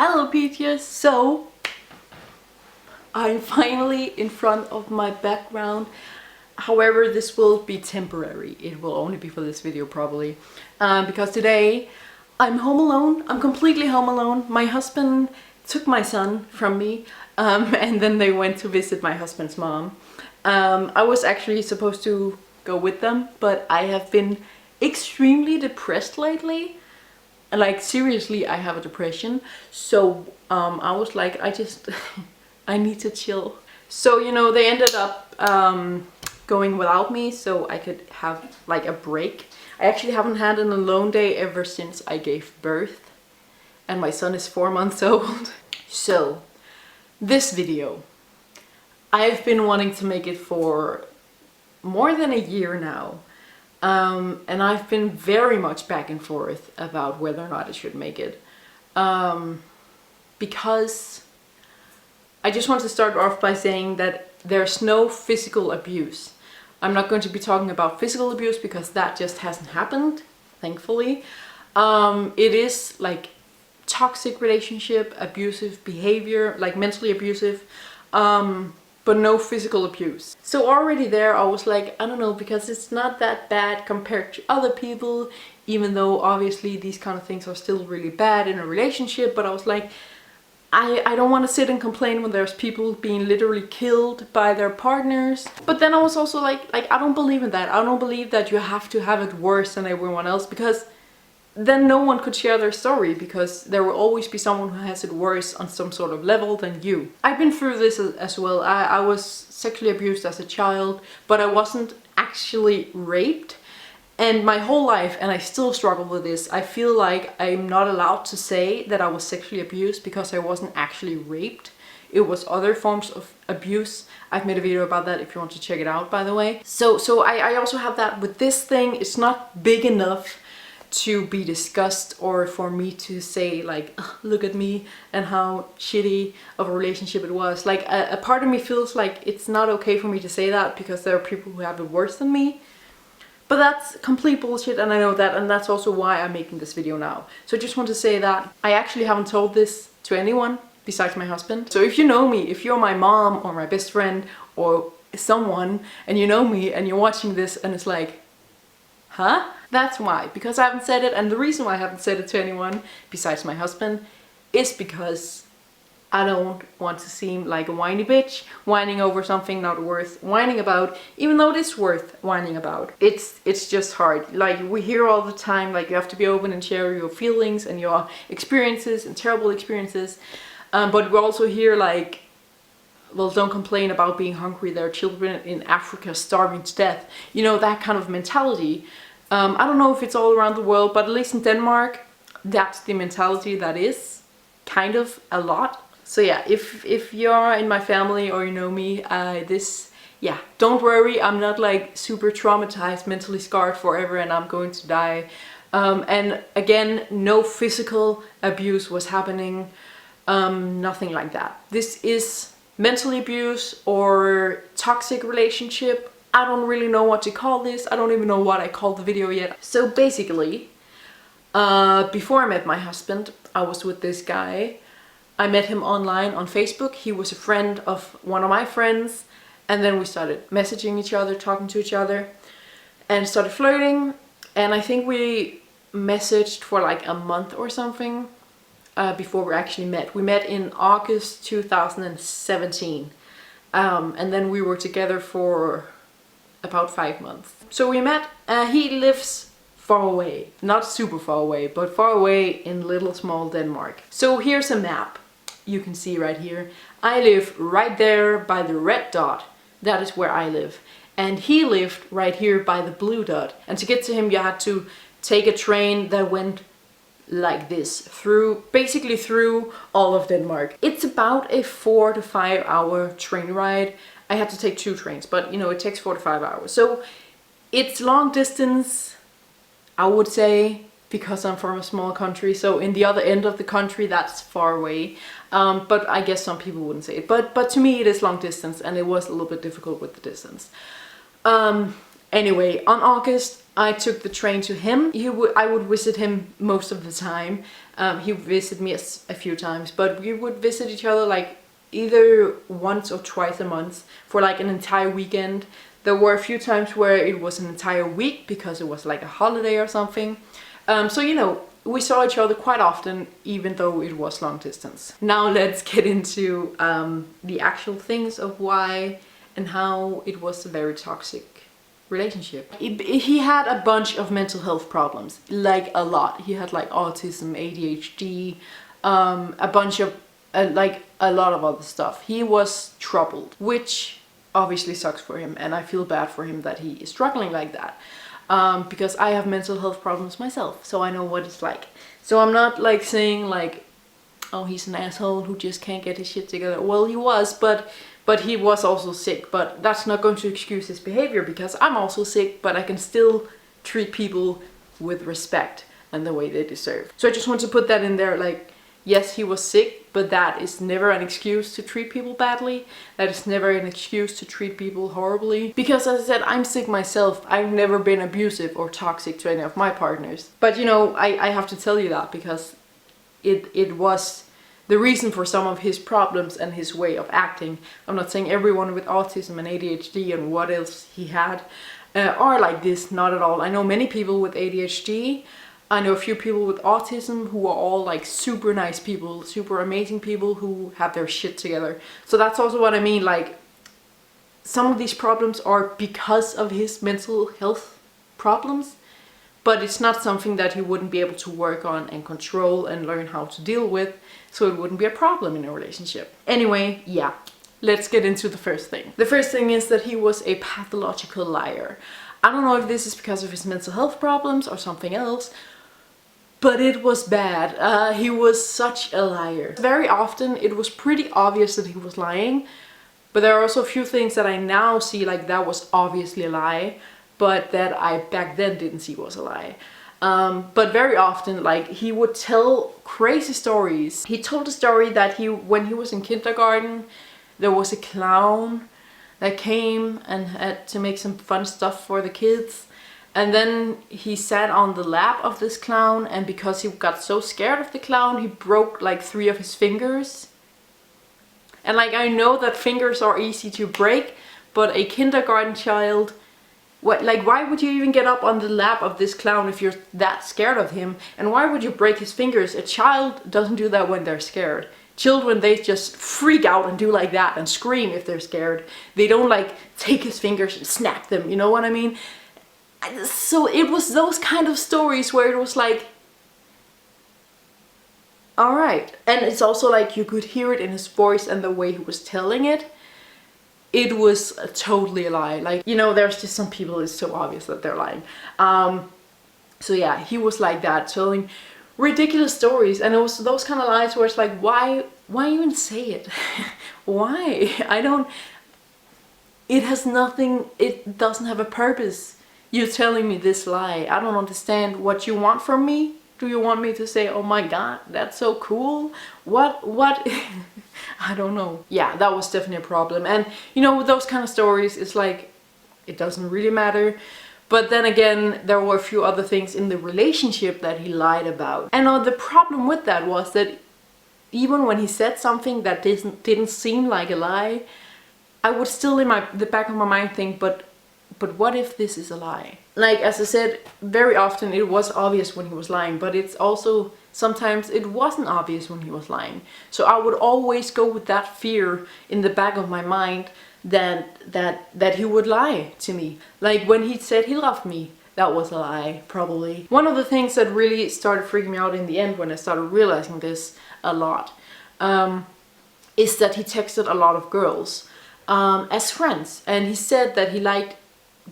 Hello Peaches! So, I'm finally in front of my background. However, this will be temporary. It will only be for this video probably. Because today I'm home alone. I'm completely home alone. My husband took my son from me and then they went to visit my husband's mom. I was actually supposed to go with them, but I have been extremely depressed lately. Like seriously, I have a depression. So I was like, I need to chill. So, you know, they ended up going without me so I could have like a break. I actually haven't had an alone day ever since I gave birth. And my son is 4 months old. So, this video, I've been wanting to make it for more than a year now. And I've been very much back and forth about whether or not I should make it. Because I just want to start off by saying that there's no physical abuse. I'm not going to be talking about physical abuse because that just hasn't happened, thankfully. It is like toxic relationship, abusive behavior, like mentally abusive. But no physical abuse. So already there I was like, I don't know, because it's not that bad compared to other people, even though obviously these kind of things are still really bad in a relationship. But I was like, I don't want to sit and complain when there's people being literally killed by their partners. But then I was also like I don't believe in that. I don't believe that you have to have it worse than everyone else, because then no one could share their story, because there will always be someone who has it worse on some sort of level than you. I've been through this as well. I was sexually abused as a child, but I wasn't actually raped. And my whole life, and I still struggle with this, I feel like I'm not allowed to say that I was sexually abused because I wasn't actually raped. It was other forms of abuse. I've made a video about that if you want to check it out, by the way. So I also have that with this thing. It's not big enough to be discussed, or for me to say like, look at me and how shitty of a relationship it was. Like a part of me feels like it's not okay for me to say that because there are people who have it worse than me. But that's complete bullshit, and I know that, and that's also why I'm making this video now. So I just want to say that I actually haven't told this to anyone besides my husband. So if you know me, if you're my mom or my best friend or someone, and you know me and you're watching this and it's like, huh? That's why, because I haven't said it. And the reason why I haven't said it to anyone besides my husband is because I don't want to seem like a whiny bitch, whining over something not worth whining about, even though it is worth whining about. It's just hard. Like, we hear all the time, like, you have to be open and share your feelings and your experiences and terrible experiences. But we also hear like, well, don't complain about being hungry. There are children in Africa starving to death. You know, that kind of mentality. I don't know if it's all around the world, but at least in Denmark, that's the mentality that is kind of a lot. So yeah, if you're in my family or you know me, yeah, don't worry, I'm not like super traumatized, mentally scarred forever and I'm going to die. And again, no physical abuse was happening, nothing like that. This is mental abuse or toxic relationship. I don't really know what to call this. I don't even know what I called the video yet. So basically, before I met my husband, I was with this guy. I met him online on Facebook. He was a friend of one of my friends. And then we started messaging each other, talking to each other, and started flirting. And I think we messaged for like a month or something before we actually met. We met in August 2017. And then we were together for about 5 months. So we met. He lives far away, not super far away, but far away in little small Denmark. So here's a map you can see right here. I live right there by the red dot. That is where I live. And he lived right here by the blue dot. And to get to him you had to take a train that went like this, basically through all of Denmark. It's about a 4 to 5 hour train ride. I had to take 2 trains, but you know, it takes 4 to 5 hours. So it's long distance, I would say, because I'm from a small country. So in the other end of the country, that's far away. But I guess some people wouldn't say it. But to me, it is long distance, and it was a little bit difficult with the distance. Anyway, on August, I took the train to him. I would visit him most of the time. He visited me a few times, but we would visit each other like either once or twice a month for like an entire weekend. There were a few times where it was an entire week because it was like a holiday or something. So you know, we saw each other quite often, even though it was long distance. Now let's get into the actual things of why and how it was a very toxic relationship. He had a bunch of mental health problems, like a lot. He had like autism, ADHD, a bunch of like a lot of other stuff. He was troubled, which obviously sucks for him, and I feel bad for him that he is struggling like that. Because I have mental health problems myself, so I know what it's like. So I'm not like saying like, oh, he's an asshole who just can't get his shit together. Well, he was, but he was also sick. But that's not going to excuse his behavior, because I'm also sick, but I can still treat people with respect and the way they deserve. So I just want to put that in there, like, yes, he was sick, but that is never an excuse to treat people badly. That is never an excuse to treat people horribly. Because as I said, I'm sick myself. I've never been abusive or toxic to any of my partners. But you know, I have to tell you that because it was the reason for some of his problems and his way of acting. I'm not saying everyone with autism and ADHD and what else he had are like this, not at all. I know many people with ADHD. I know a few people with autism who are all like super nice people, super amazing people who have their shit together. So that's also what I mean, like some of these problems are because of his mental health problems, but it's not something that he wouldn't be able to work on and control and learn how to deal with, so it wouldn't be a problem in a relationship. Anyway, yeah, let's get into the first thing. The first thing is that he was a pathological liar. I don't know if this is because of his mental health problems or something else, but it was bad. He was such a liar. Very often it was pretty obvious that he was lying, but there are also a few things that I now see like that was obviously a lie, but that I back then didn't see was a lie. But very often, like, he would tell crazy stories. He told a story that when he was in kindergarten, there was a clown that came and had to make some fun stuff for the kids. And then he sat on the lap of this clown, and because he got so scared of the clown, he broke like 3 of his fingers. And like, I know that fingers are easy to break, but a kindergarten child, why would you even get up on the lap of this clown if you're that scared of him? And why would you break his fingers? A child doesn't do that when they're scared. Children, they just freak out and do like that and scream if they're scared. They don't like take his fingers and snap them, you know what I mean? So it was those kind of stories where it was like, all right. And it's also like you could hear it in his voice and the way he was telling it. It was totally a lie. Like, you know, there's just some people, it's so obvious that they're lying. So yeah, he was like that, telling ridiculous stories. And it was those kind of lies where it's like, why even say it? Why? It has nothing, it doesn't have a purpose. You're telling me this lie. I don't understand what you want from me. Do you want me to say, oh my god, that's so cool? What? I don't know. Yeah, that was definitely a problem. And you know, with those kind of stories, it's like, it doesn't really matter. But then again, there were a few other things in the relationship that he lied about. And the problem with that was that even when he said something that didn't seem like a lie, I would still in the back of my mind think, but what if this is a lie? Like, as I said, very often it was obvious when he was lying, but it's also sometimes it wasn't obvious when he was lying. So I would always go with that fear in the back of my mind that he would lie to me. Like when he said he loved me, that was a lie, probably. One of the things that really started freaking me out in the end when I started realizing this a lot is that he texted a lot of girls as friends, and he said that he liked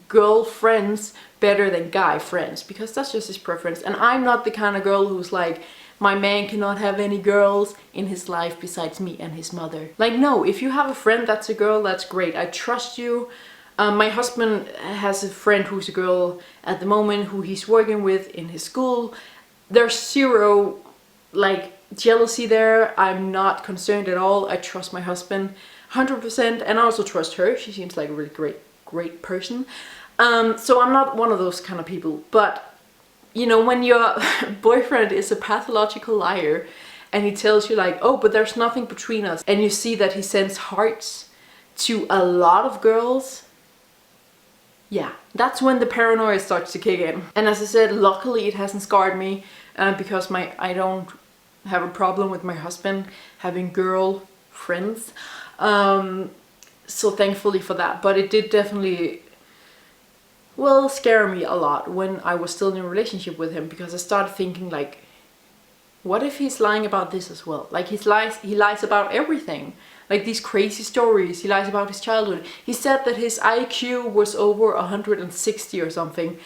girl friends better than guy friends because that's just his preference. And I'm not the kind of girl who's like, my man cannot have any girls in his life besides me and his mother. Like, no, if you have a friend that's a girl, that's great. I trust you. My husband has a friend who's a girl at the moment who he's working with in his school. There's zero like jealousy there. I'm not concerned at all. I trust my husband 100%, and I also trust her. She seems like a really great person. So I'm not one of those kind of people, but you know, when your boyfriend is a pathological liar and he tells you like, oh, but there's nothing between us, and you see that he sends hearts to a lot of girls, yeah, that's when the paranoia starts to kick in. And as I said, luckily it hasn't scarred me, because I don't have a problem with my husband having girl friends. So thankfully for that. But it did definitely, well, scare me a lot when I was still in a relationship with him, because I started thinking like, what if he's lying about this as well? Like he lies about everything. Like these crazy stories, he lies about his childhood. He said that his IQ was over 160 or something.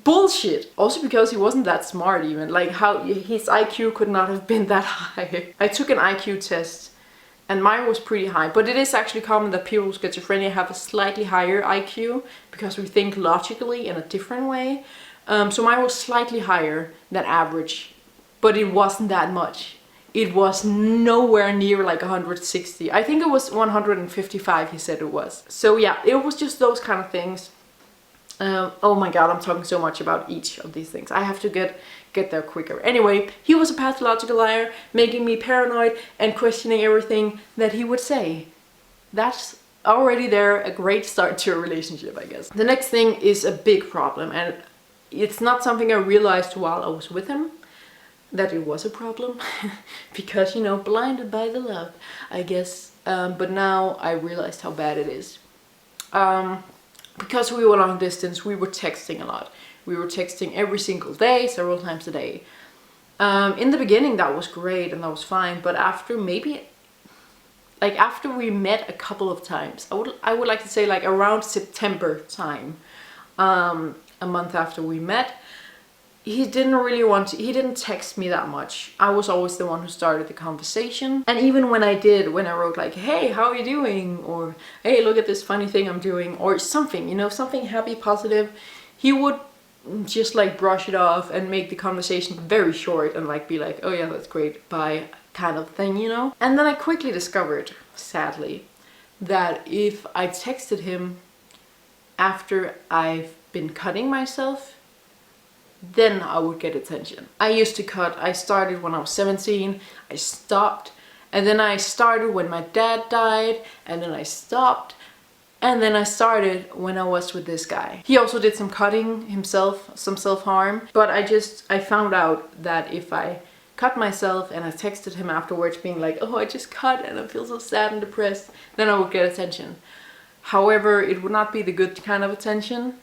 Bullshit. Also because he wasn't that smart even. Like how his IQ could not have been that high. I took an IQ test and mine was pretty high, but it is actually common that people with schizophrenia have a slightly higher IQ because we think logically in a different way. So mine was slightly higher than average, but it wasn't that much. It was nowhere near like 160. I think it was 155 he said it was. So yeah, it was just those kind of things. Oh my god, I'm talking so much about each of these things. I have to get there quicker. Anyway, he was a pathological liar, making me paranoid and questioning everything that he would say. That's already there a great start to a relationship, I guess. The next thing is a big problem, and it's not something I realized while I was with him, that it was a problem because, you know, blinded by the love, I guess. But now I realized how bad it is. Because we were long distance, we were texting a lot. We were texting every single day, several times a day. In the beginning that was great and that was fine, but after after we met a couple of times, I would like to say like around September time, a month after we met, he didn't text me that much. I was always the one who started the conversation. And even when I wrote like, hey, how are you doing? Or, hey, look at this funny thing I'm doing. Or something, you know, something happy, positive. He would just like brush it off and make the conversation very short and like be like, oh yeah, that's great, bye, kind of thing, you know? And then I quickly discovered, sadly, that if I texted him after I've been cutting myself, then I would get attention. I used to cut. I started when I was 17, I stopped, and then I started when my dad died, and then I stopped, and then I started when I was with this guy. He also did some cutting himself, some self-harm, but I found out that if I cut myself and I texted him afterwards being like, oh, I just cut and I feel so sad and depressed, then I would get attention. However, it would not be the good kind of attention.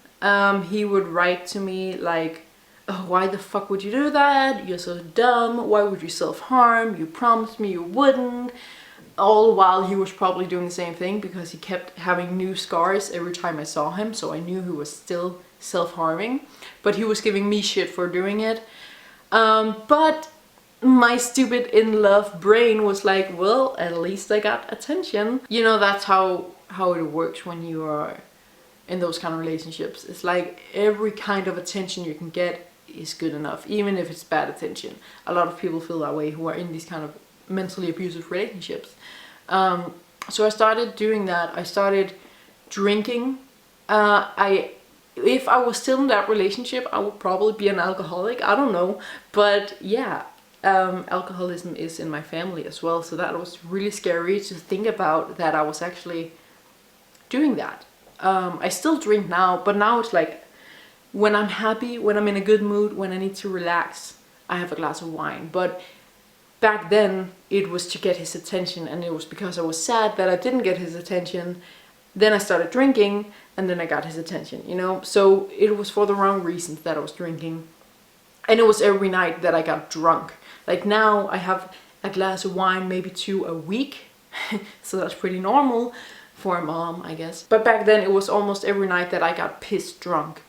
He would write to me like, oh, why the fuck would you do that? You're so dumb. Why would you self-harm? You promised me you wouldn't. All while he was probably doing the same thing because he kept having new scars every time I saw him. So I knew he was still self-harming. But he was giving me shit for doing it. But my stupid in-love brain was like, well, at least I got attention. You know, that's how it works when you are in those kind of relationships. It's like every kind of attention you can get is good enough, even if it's bad attention. A lot of people feel that way who are in these kind of mentally abusive relationships. So I started doing that. I started drinking. If I was still in that relationship, I would probably be an alcoholic. I don't know, but yeah, alcoholism is in my family as well. So that was really scary to think about, that I was actually doing that. I still drink now, but now it's like when I'm happy, when I'm in a good mood, when I need to relax, I have a glass of wine. But back then it was to get his attention, and it was because I was sad that I didn't get his attention. Then I started drinking, and then I got his attention, you know? So it was for the wrong reasons that I was drinking. And it was every night that I got drunk. Like now I have a glass of wine, maybe 2 a week. So that's pretty normal for a mom, I guess. But back then it was almost every night that I got pissed drunk.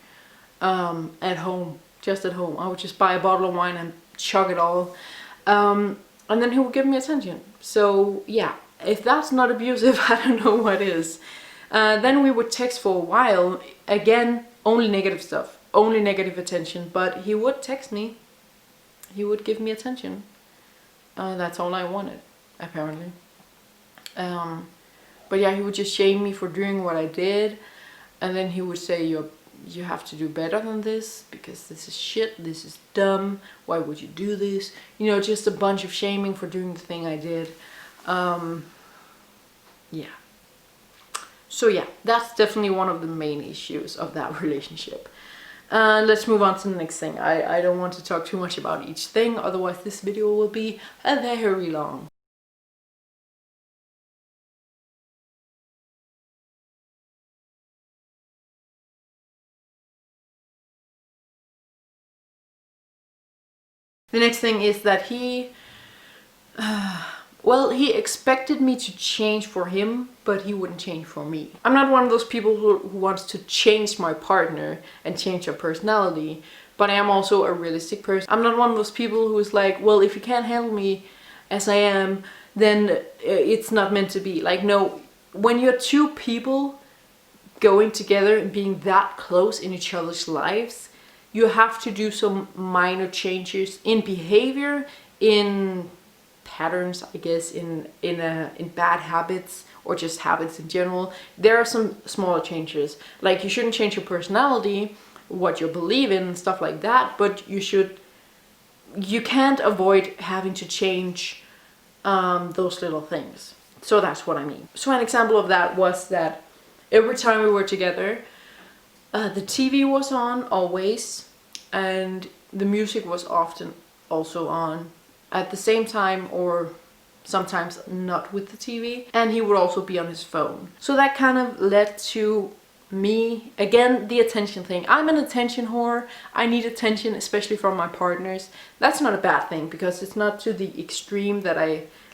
At home, just at home. I would just buy a bottle of wine and chug it all. And then he would give me attention. So yeah, if that's not abusive, I don't know what is. Then we would text for a while. Again, only negative stuff, only negative attention. But he would text me. He would give me attention. That's all I wanted, apparently. But yeah, he would just shame me for doing what I did. And then he would say, you have to do better than this because this is shit, this is dumb, why would you do this? You know, just a bunch of shaming for doing the thing I did. Yeah. So yeah, that's definitely one of the main issues of that relationship. Let's move on to the next thing. I don't want to talk too much about each thing, otherwise this video will be very long. The next thing is that he expected me to change for him, but he wouldn't change for me. I'm not one of those people who wants to change my partner and change their personality, but I am also a realistic person. I'm not one of those people who is like, well, if you can't handle me as I am, then it's not meant to be. Like, no, when you're two people going together and being that close in each other's lives, you have to do some minor changes in behavior, in patterns, I guess, in bad habits, or just habits in general. There are some smaller changes. Like, you shouldn't change your personality, what you believe in, and stuff like that, but you can't avoid having to change those little things. So that's what I mean. So an example of that was that every time we were together, the TV was on always, and the music was often also on at the same time, or sometimes not with the TV, and he would also be on his phone. So that kind of led to me, again, the attention thing. I'm an attention whore. I need attention, especially from my partners. That's not a bad thing, because it's not to the extreme that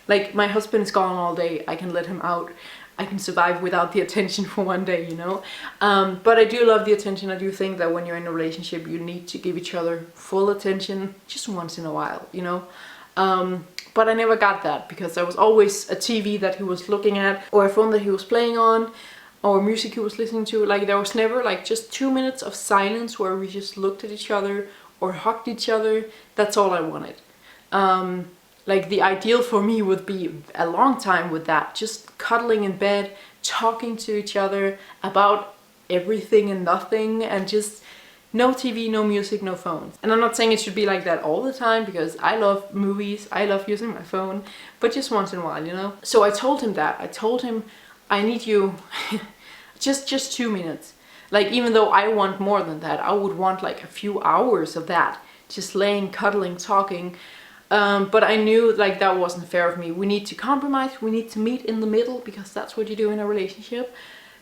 like, my husband is gone all day, I can let him out, I can survive without the attention for one day, you know. But I do love the attention. I do think that when you're in a relationship, you need to give each other full attention just once in a while, you know. But I never got that, because there was always a TV that he was looking at, or a phone that he was playing on, or music he was listening to. Like, there was never like just 2 minutes of silence where we just looked at each other or hugged each other. That's all I wanted. Like, the ideal for me would be a long time with that, just cuddling in bed, talking to each other about everything and nothing, and just no TV, no music, no phones. And I'm not saying it should be like that all the time, because I love movies, I love using my phone, but just once in a while, you know? So I told him that. I told him, I need you just 2 minutes. Like, even though I want more than that, I would want like a few hours of that, just laying, cuddling, talking. But I knew like that wasn't fair of me. We need to compromise, we need to meet in the middle, because that's what you do in a relationship.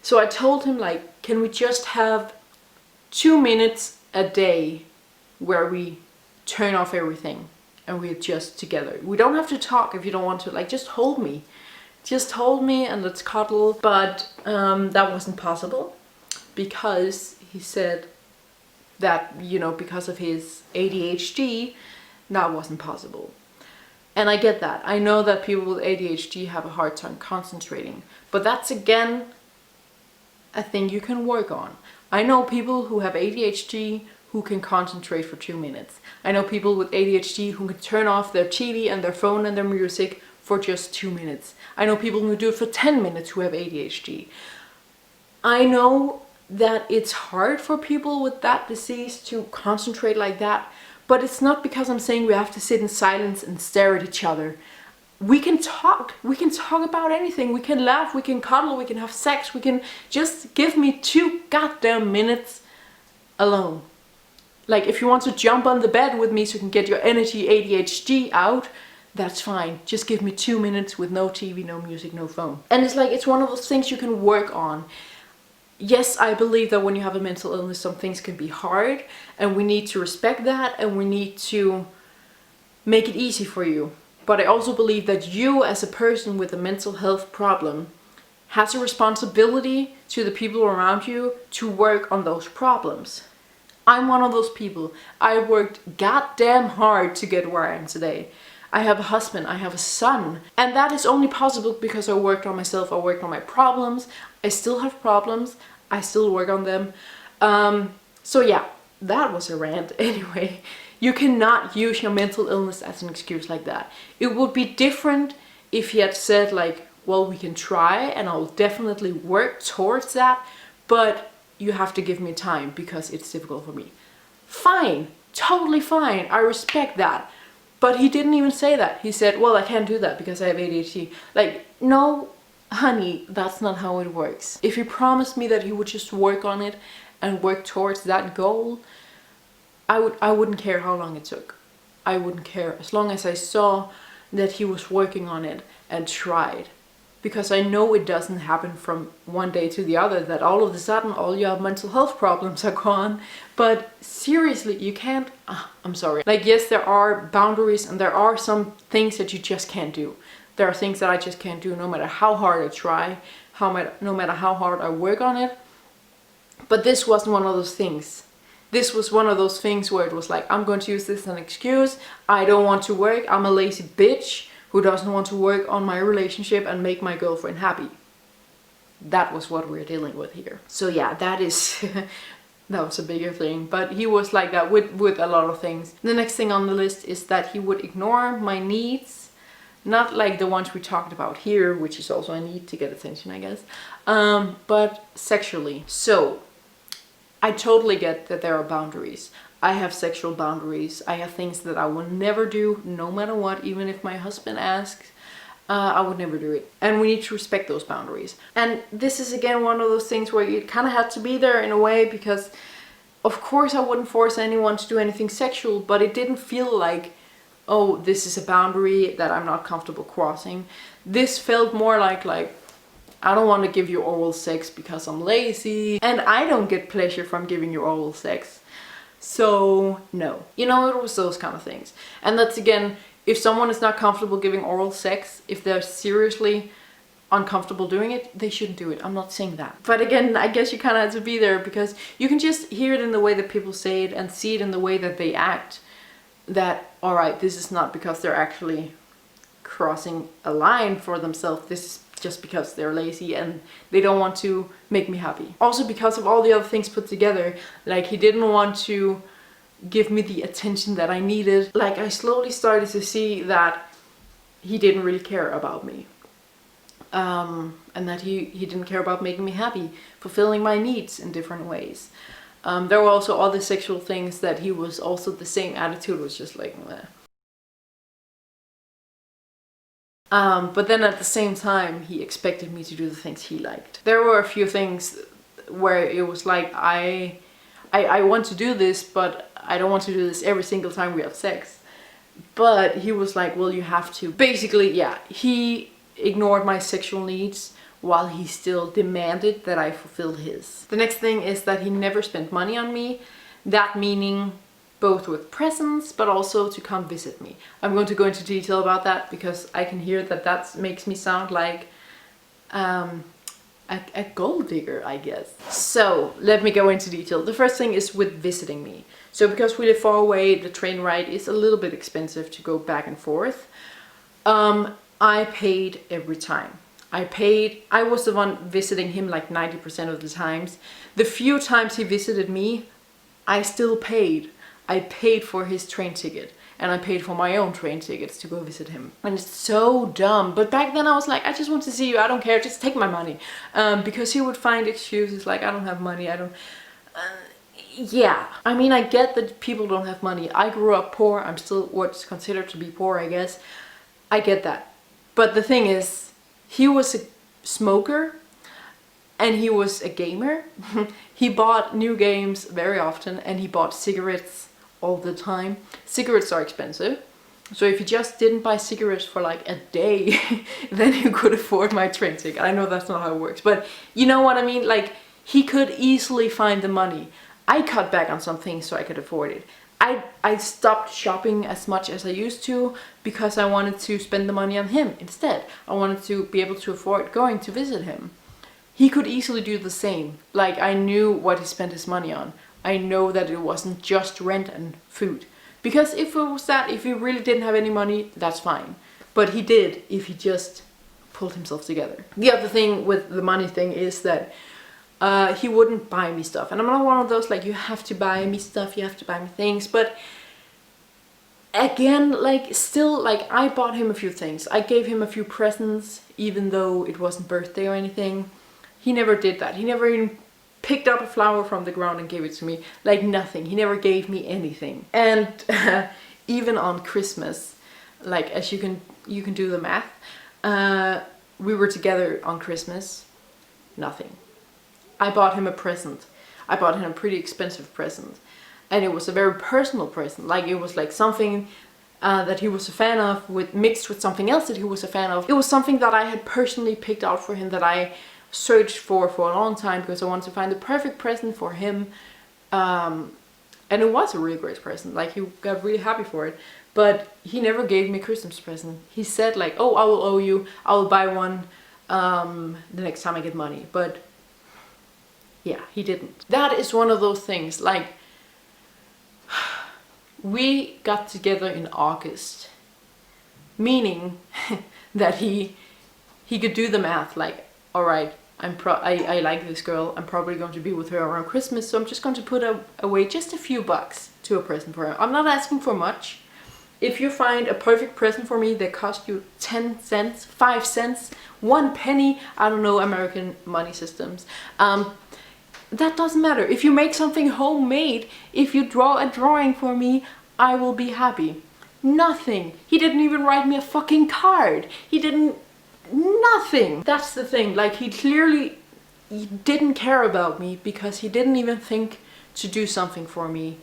So I told him, like, can we just have 2 minutes a day where we turn off everything and we're just together. We don't have to talk if you don't want to, like, just hold me. Just hold me and let's cuddle. But that wasn't possible, because he said that, you know, because of his ADHD, that wasn't possible. And I get that. I know that people with ADHD have a hard time concentrating, but that's, again, a thing you can work on. I know people who have ADHD who can concentrate for 2 minutes. I know people with ADHD who can turn off their TV and their phone and their music for just 2 minutes. I know people who do it for 10 minutes who have ADHD. I know that it's hard for people with that disease to concentrate like that, but it's not because I'm saying we have to sit in silence and stare at each other. We can talk about anything. We can laugh, we can cuddle, we can have sex, we can just give me 2 goddamn minutes alone. Like, if you want to jump on the bed with me so you can get your energy ADHD out, that's fine. Just give me 2 minutes with no TV, no music, no phone. And it's like, it's one of those things you can work on. Yes, I believe that when you have a mental illness, some things can be hard, and we need to respect that, and we need to make it easy for you. But I also believe that you, as a person with a mental health problem, has a responsibility to the people around you to work on those problems. I'm one of those people. I worked goddamn hard to get where I am today. I have a husband, I have a son, and that is only possible because I worked on myself, I worked on my problems. I still have problems, I still work on them. So yeah, that was a rant. Anyway, you cannot use your mental illness as an excuse like that. It would be different if he had said, like, well, we can try and I'll definitely work towards that, but you have to give me time because it's difficult for me. Fine, totally fine, I respect that. But he didn't even say that. He said, well, I can't do that because I have ADHD. Like, no, honey, that's not how it works. If he promised me that he would just work on it and work towards that goal, I wouldn't care how long it took. I wouldn't care as long as I saw that he was working on it and tried. Because I know it doesn't happen from one day to the other, that all of a sudden all your mental health problems are gone. But seriously, you can't, I'm sorry. Like, yes, there are boundaries and there are some things that you just can't do. There are things that I just can't do no matter how hard I try, no matter how hard I work on it. But this wasn't one of those things. This was one of those things where it was like, I'm going to use this as an excuse. I don't want to work. I'm a lazy bitch who doesn't want to work on my relationship and make my girlfriend happy. That was what we're dealing with here. So yeah, that is, that was a bigger thing. But he was like that with a lot of things. The next thing on the list is that he would ignore my needs. Not like the ones we talked about here, which is also a need to get attention, I guess. But sexually. So, I totally get that there are boundaries. I have sexual boundaries. I have things that I will never do, no matter what, even if my husband asks. I would never do it. And we need to respect those boundaries. And this is again one of those things where it kind of had to be there in a way, because of course I wouldn't force anyone to do anything sexual, but it didn't feel like, oh, this is a boundary that I'm not comfortable crossing. This felt more like I don't want to give you oral sex because I'm lazy, and I don't get pleasure from giving you oral sex. So, no. You know, it was those kind of things. And that's again, if someone is not comfortable giving oral sex, if they're seriously uncomfortable doing it, they shouldn't do it. I'm not saying that. But again, I guess you kind of have to be there, because you can just hear it in the way that people say it and see it in the way that they act. That, alright, this is not because they're actually crossing a line for themselves. This is just because they're lazy and they don't want to make me happy. Also because of all the other things put together, like he didn't want to give me the attention that I needed. Like, I slowly started to see that he didn't really care about me. And that he didn't care about making me happy, fulfilling my needs in different ways. There were also other sexual things that he was also the same attitude, was just like, meh. But then at the same time, he expected me to do the things he liked. There were a few things where it was like, I want to do this, but I don't want to do this every single time we have sex. But he was like, well, you have to. Basically, yeah, he ignored my sexual needs while he still demanded that I fulfill his. The next thing is that he never spent money on me. That meaning both with presents, but also to come visit me. I'm going to go into detail about that because I can hear that that makes me sound like a gold digger, I guess. So let me go into detail. The first thing is with visiting me. So because we live far away, the train ride is a little bit expensive to go back and forth. I paid every time. I was the one visiting him like 90% of the times. The few times he visited me, I still paid. I paid for his train ticket, and I paid for my own train tickets to go visit him. And it's so dumb. But back then I was like, I just want to see you. I don't care. Just take my money. Because he would find excuses like, I don't have money. I don't... yeah. I mean, I get that people don't have money. I grew up poor. I'm still what's considered to be poor, I guess. I get that. But the thing is, he was a smoker and he was a gamer. He bought new games very often, and he bought cigarettes all the time. Cigarettes are expensive. So if you just didn't buy cigarettes for like a day, then you could afford my train ticket. I know that's not how it works, but you know what I mean? Like, he could easily find the money. I cut back on some things so I could afford it. I stopped shopping as much as I used to because I wanted to spend the money on him instead. I wanted to be able to afford going to visit him. He could easily do the same. Like, I knew what he spent his money on. I know that it wasn't just rent and food. Because if it was that, if he really didn't have any money, that's fine. But he did, if he just pulled himself together. The other thing with the money thing is that he wouldn't buy me stuff. And I'm not one of those, like, you have to buy me stuff, you have to buy me things. But again, like, still, like, I bought him a few things. I gave him a few presents, even though it wasn't birthday or anything. He never did that. He never even picked up a flower from the ground and gave it to me. Like nothing. He never gave me anything. And even on Christmas, like as you can do the math, we were together on Christmas, nothing. I bought him a present. I bought him a pretty expensive present. And it was a very personal present. Like it was like something that he was a fan of mixed with something else that he was a fan of. It was something that I had personally picked out for him, that I searched for a long time because I wanted to find the perfect present for him. And it was a really great present. Like he got really happy for it. But he never gave me a Christmas present. He said like, oh, I will owe you. I will buy one the next time I get money. But yeah, he didn't. That is one of those things. Like we got together in August, meaning that he could do the math. Like, all right, I like this girl. I'm probably going to be with her around Christmas, so I'm just going to put away just a few bucks to a present for her. I'm not asking for much. If you find a perfect present for me that cost you 10 cents, 5 cents, 1 penny, I don't know American money systems, that doesn't matter. If you make something homemade, if you draw a drawing for me, I will be happy. Nothing. He didn't even write me a fucking card. He didn't... Nothing. That's the thing. Like he didn't care about me because he didn't even think to do something for me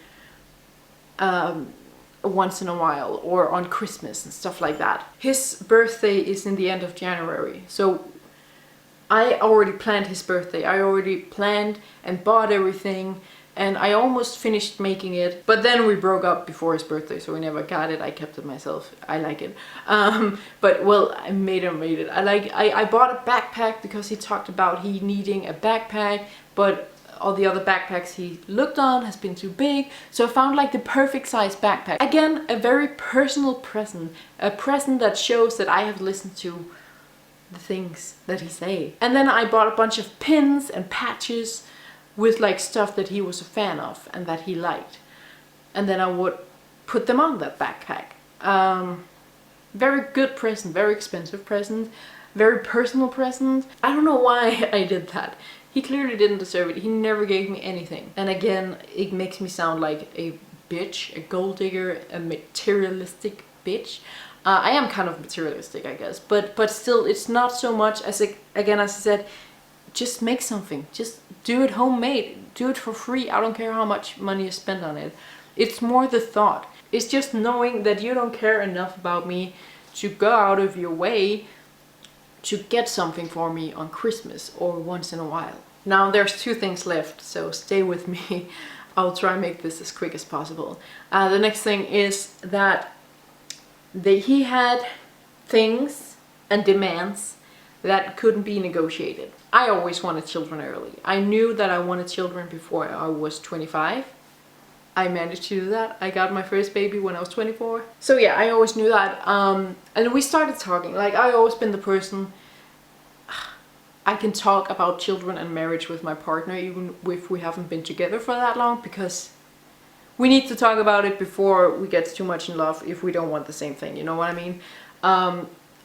once in a while or on Christmas and stuff like that. His birthday is in the end of January, so I already planned his birthday. I already planned and bought everything, and I almost finished making it, but then we broke up before his birthday, so we never got it. I kept it myself. I like it. But well, I made it. I bought a backpack because he talked about he needing a backpack, but all the other backpacks he looked on has been too big, so I found like the perfect size backpack. Again, a very personal present, a present that shows that I have listened to the things that he say. And then I bought a bunch of pins and patches with like stuff that he was a fan of and that he liked, and then I would put them on that backpack. Very good present, very expensive present, very personal present. I don't know why I did that. He clearly didn't deserve it. He never gave me anything. And again, it makes me sound like a bitch, a gold digger, a materialistic bitch. I am kind of materialistic, I guess, but still, it's not so much as, again, as I said, just make something. Just do it homemade. Do it for free. I don't care how much money you spend on it. It's more the thought. It's just knowing that you don't care enough about me to go out of your way to get something for me on Christmas or once in a while. Now there's 2 things left, so stay with me. I'll try and make this as quick as possible. The next thing is that he had things and demands that couldn't be negotiated. I always wanted children early. I knew that I wanted children before I was 25. I managed to do that. I got my first baby when I was 24. So yeah, I always knew that. And we started talking. Like, I always been the person, I can talk about children and marriage with my partner even if we haven't been together for that long, because we need to talk about it before we get too much in love if we don't want the same thing, you know what I mean?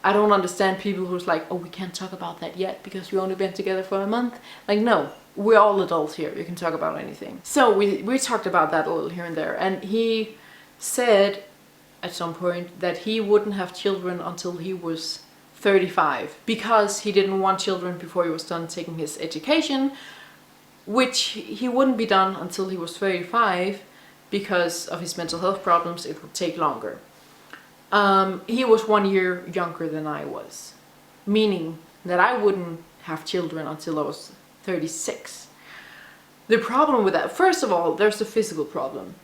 I don't understand people who's like, oh, we can't talk about that yet because we only been together for a month. Like, no, we're all adults here. You can talk about anything. So we talked about that a little here and there. And he said at some point that he wouldn't have children until he was 35 because he didn't want children before he was done taking his education, which he wouldn't be done until he was 35 because of his mental health problems. It would take longer. He was 1 year younger than I was, meaning that I wouldn't have children until I was 36. The problem with that, first of all, there's the physical problem.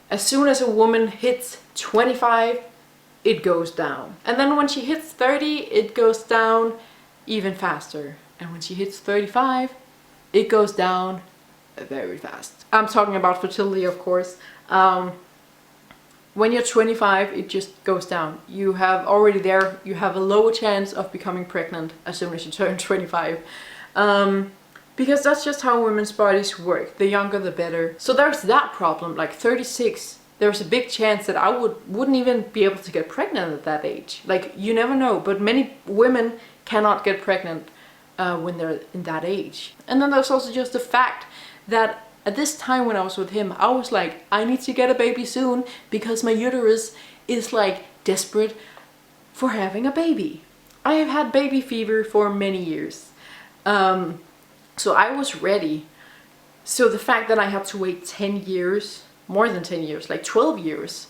As soon as a woman hits 25, it goes down. And then when she hits 30, it goes down even faster. And when she hits 35, it goes down very fast. I'm talking about fertility, of course. When you're 25, it just goes down. You have a lower chance of becoming pregnant as soon as you turn 25. Because that's just how women's bodies work. The younger, the better. So there's that problem. Like 36, there's a big chance that I wouldn't even be able to get pregnant at that age. Like, you never know. But many women cannot get pregnant when they're in that age. And then there's also just the fact that at this time when I was with him, I was like, I need to get a baby soon because my uterus is like desperate for having a baby. I have had baby fever for many years. So I was ready. So the fact that I had to wait 10 years, more than 10 years, like 12 years,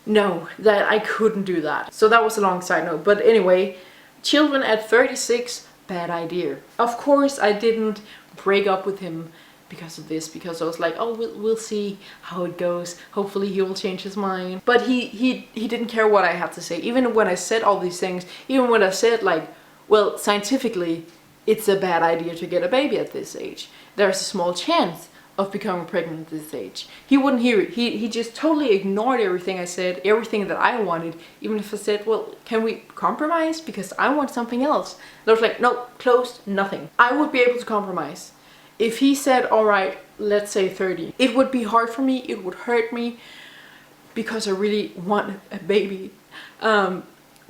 no, that I couldn't do that. So that was a long side note. But anyway, children at 36, bad idea. Of course, I didn't break up with him because of this, because I was like, oh, we'll see how it goes. Hopefully he will change his mind. But he didn't care what I had to say. Even when I said all these things, even when I said like, well, scientifically, it's a bad idea to get a baby at this age. There's a small chance of becoming pregnant at this age. He wouldn't hear it. He just totally ignored everything I said, everything that I wanted. Even if I said, well, can we compromise? Because I want something else. And I was like, no, closed, nothing. I would be able to compromise. If he said, all right, let's say 30, it would be hard for me, it would hurt me, because I really want a baby. But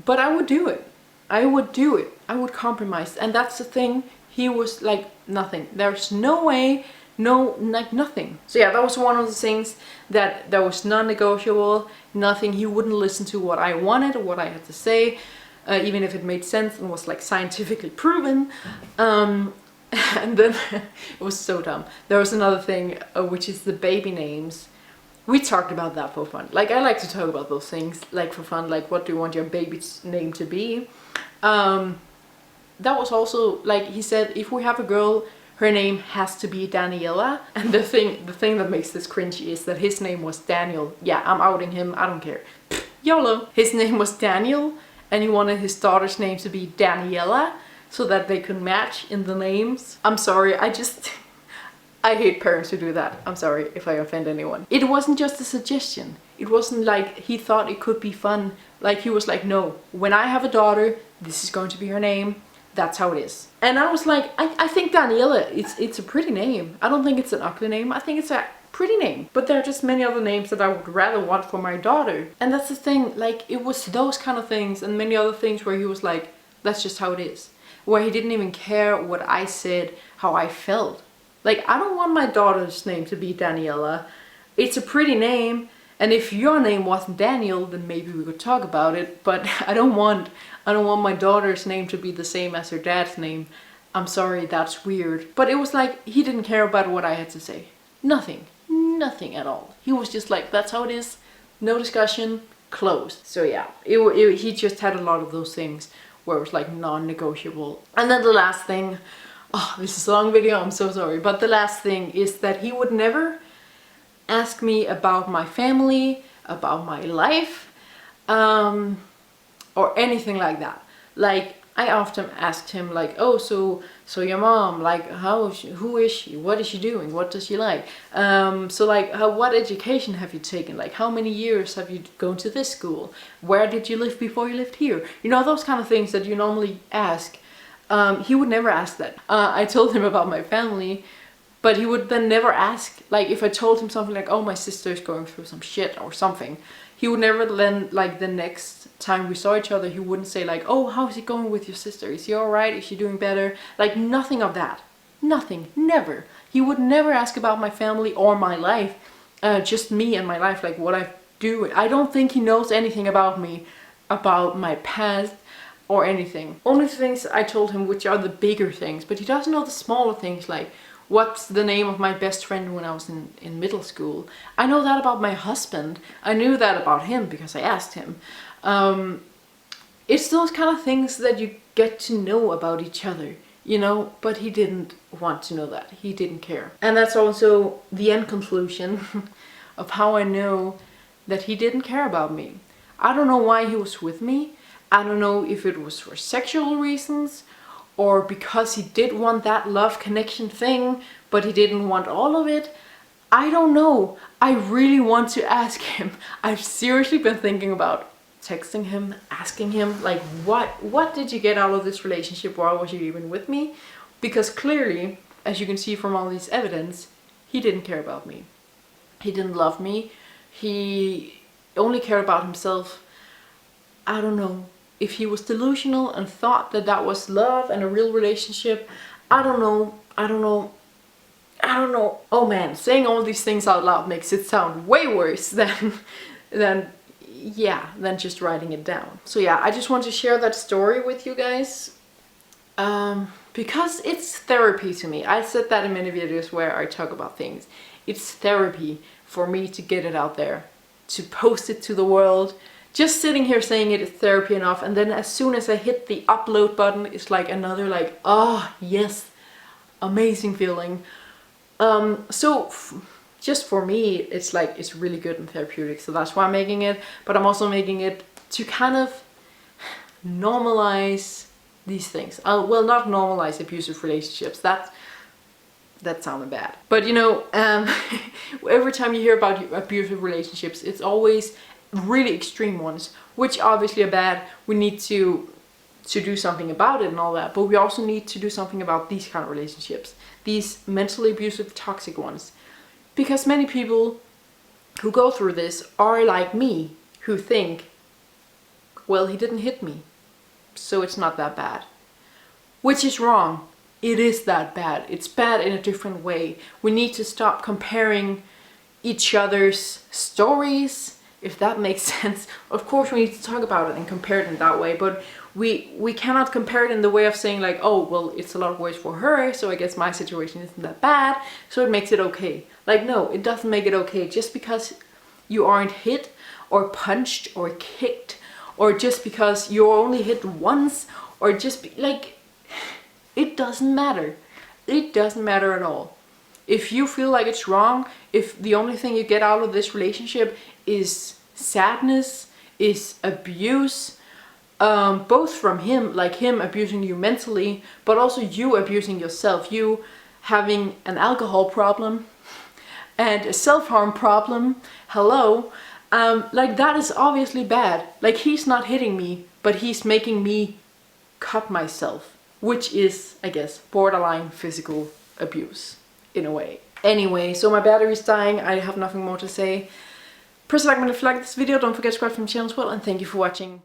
I would do it. I would do it. I would compromise. And that's the thing. He was like, nothing. There's no way, no, like nothing. So yeah, that was one of the things that was non-negotiable. Nothing. He wouldn't listen to what I wanted or what I had to say, even if it made sense and was like scientifically proven. And then it was so dumb. There was another thing, which is the baby names. We talked about that for fun. Like, I like to talk about those things, like for fun, like what do you want your baby's name to be? That was also, like he said, if we have a girl, her name has to be Daniela. And the thing that makes this cringy is that his name was Daniel. Yeah, I'm outing him, I don't care. YOLO. His name was Daniel, and he wanted his daughter's name to be Daniela, so that they could match in the names. I'm sorry, I hate parents who do that. I'm sorry if I offend anyone. It wasn't just a suggestion. It wasn't like he thought it could be fun. Like he was like, no, when I have a daughter, this is going to be her name. That's how it is. And I was like, I think Daniela, it's a pretty name. I don't think it's an ugly name. I think it's a pretty name. But there are just many other names that I would rather want for my daughter. And that's the thing, like it was those kind of things and many other things where he was like, that's just how it is. Where he didn't even care what I said, how I felt. Like, I don't want my daughter's name to be Daniela. It's a pretty name, and if your name wasn't Daniel, then maybe we could talk about it. But I don't want my daughter's name to be the same as her dad's name. I'm sorry, that's weird. But it was like, he didn't care about what I had to say. Nothing. Nothing at all. He was just like, that's how it is. No discussion. Closed. So yeah, he just had a lot of those things where it was like non-negotiable. And then the last thing, oh, this is a long video, I'm so sorry, but the last thing is that he would never ask me about my family, about my life, or anything like that. Like, I often asked him like, oh, so your mom, like, how is she, who is she, what is she doing, what does she like, so like, what education have you taken, like how many years have you gone to this school, where did you live before you lived here, you know, those kind of things that you normally ask. He would never ask that. I told him about my family, but he would then never ask, like if I told him something like, oh, my sister is going through some shit or something, he would never then, like the next time we saw each other, he wouldn't say like, oh, how's it going with your sister? Is she alright? Is she doing better? Like nothing of that. Nothing. Never. He would never ask about my family or my life. Just me and my life, like what I do. I don't think he knows anything about me, about my past or anything. Only things I told him, which are the bigger things, but he doesn't know the smaller things, like what's the name of my best friend when I was in middle school. I know that about my husband. I knew that about him because I asked him. It's those kind of things that you get to know about each other, you know, but he didn't want to know that. He didn't care. And that's also the end conclusion of how I know that he didn't care about me. I don't know why he was with me. I don't know if it was for sexual reasons or because he did want that love connection thing, but he didn't want all of it. I don't know. I really want to ask him. I've seriously been thinking about texting him, asking him, like, what did you get out of this relationship? Why was you even with me? Because clearly, as you can see from all this evidence, he didn't care about me. He didn't love me. He only cared about himself. I don't know. if he was delusional and thought that that was love and a real relationship. I don't know. Oh man, saying all these things out loud makes it sound way worse than just writing it down. So yeah, I just want to share that story with you guys. Because it's therapy to me. I said that in many videos where I talk about things. It's therapy for me to get it out there, to post it to the world. Just sitting here saying it is therapy enough, and then as soon as I hit the upload button, it's like another like, oh yes, amazing feeling. Just for me, it's like, it's really good and therapeutic, so that's why I'm making it. But I'm also making it to kind of normalize these things. Well, not normalize abusive relationships. That sounded bad. But you know, every time you hear about abusive relationships, it's always really extreme ones, which obviously are bad. We need to do something about it and all that, but we also need to do something about these kind of relationships, these mentally abusive, toxic ones. Because many people who go through this are like me, who think, well, he didn't hit me, so it's not that bad. Which is wrong. It is that bad. It's bad in a different way. We need to stop comparing each other's stories, if that makes sense. Of course we need to talk about it and compare it in that way, but we cannot compare it in the way of saying like, oh, well, it's a lot worse for her, so I guess my situation isn't that bad, so it makes it okay. Like, no, it doesn't make it okay. Just because you aren't hit or punched or kicked, or just because you're only hit once, or like, it doesn't matter. It doesn't matter at all. If you feel like it's wrong, if the only thing you get out of this relationship is sadness, is abuse, both from him, like him abusing you mentally, but also you abusing yourself, you having an alcohol problem and a self-harm problem, hello, like that is obviously bad. Like, he's not hitting me, but he's making me cut myself, which is, I guess, borderline physical abuse in a way. Anyway, so my battery's dying, I have nothing more to say. Press like button to like this video, don't forget to subscribe to my channel as well, and thank you for watching.